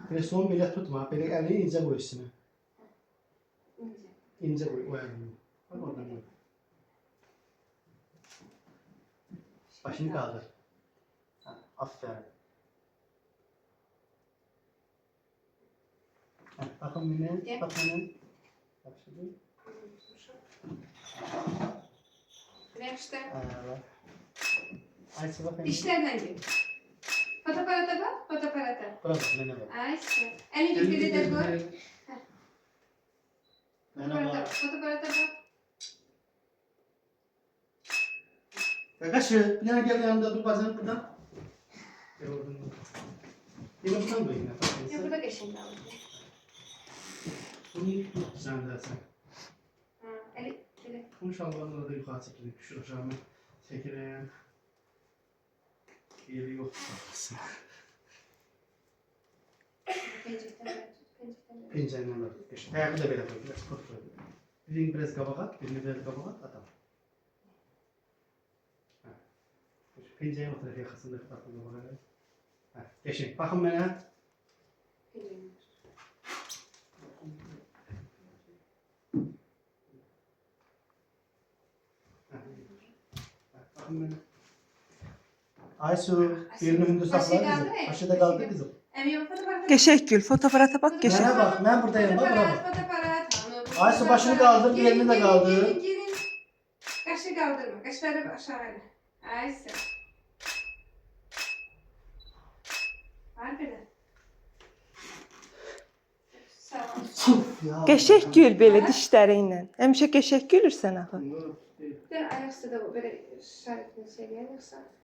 Kresonu belə tutma. Belə əlini incə qoy üstünə. İnce. İncə qoy o əlini. Bak oradan qoy. Başını kaldır. Ha, aferin. Ha, bakın beni. Bak beni. Bak şimdi. Renkte. Bak. Ayşe bak beni. Dişlerden gir. Fotoaparata bak. Fotoaparata. Burada bana bak. Ayşe. Elini bir de koy. Bana bak. Fotoaparata bak. Kaşı. Bir yana gel yanımda dur bacanı buradan. Gel oradan. Yine buradan koy yine. Ya burada geçin kaldı. Bunu tut sen dersen. Ha, eli. Bunu şalvarını da yukarı çekelim. Şu aşağıma çekelim. Yeri yok. Pencerenin var. Ayakı da böyle koy. Biraz kot koy. Birini biraz kabağa at. Birini biraz kabağa at. Atalım. Pencerenin o tarafı yakasında kapatın. Geçin. Bakın bana. Bakın bana. Aysu, birini hündür saklar kızım. Aşağıda kaldı kızım. Geçek Gül, fotoğrafa bak geçek. Bana bak, ben buradayım. Bak bana bak. Fotoğraf. Aysu başını kaldır, diğerini de kaldır. Girin. Kaşı kaldırma. Kaşları aşağıya. Ayşe. Var böyle. Sağ ol. Geçek Gül belə dişlərinlə. Həmişə geçek gülürsən axı. Bir ayaksı da böyle şaritini seviyen yoksa.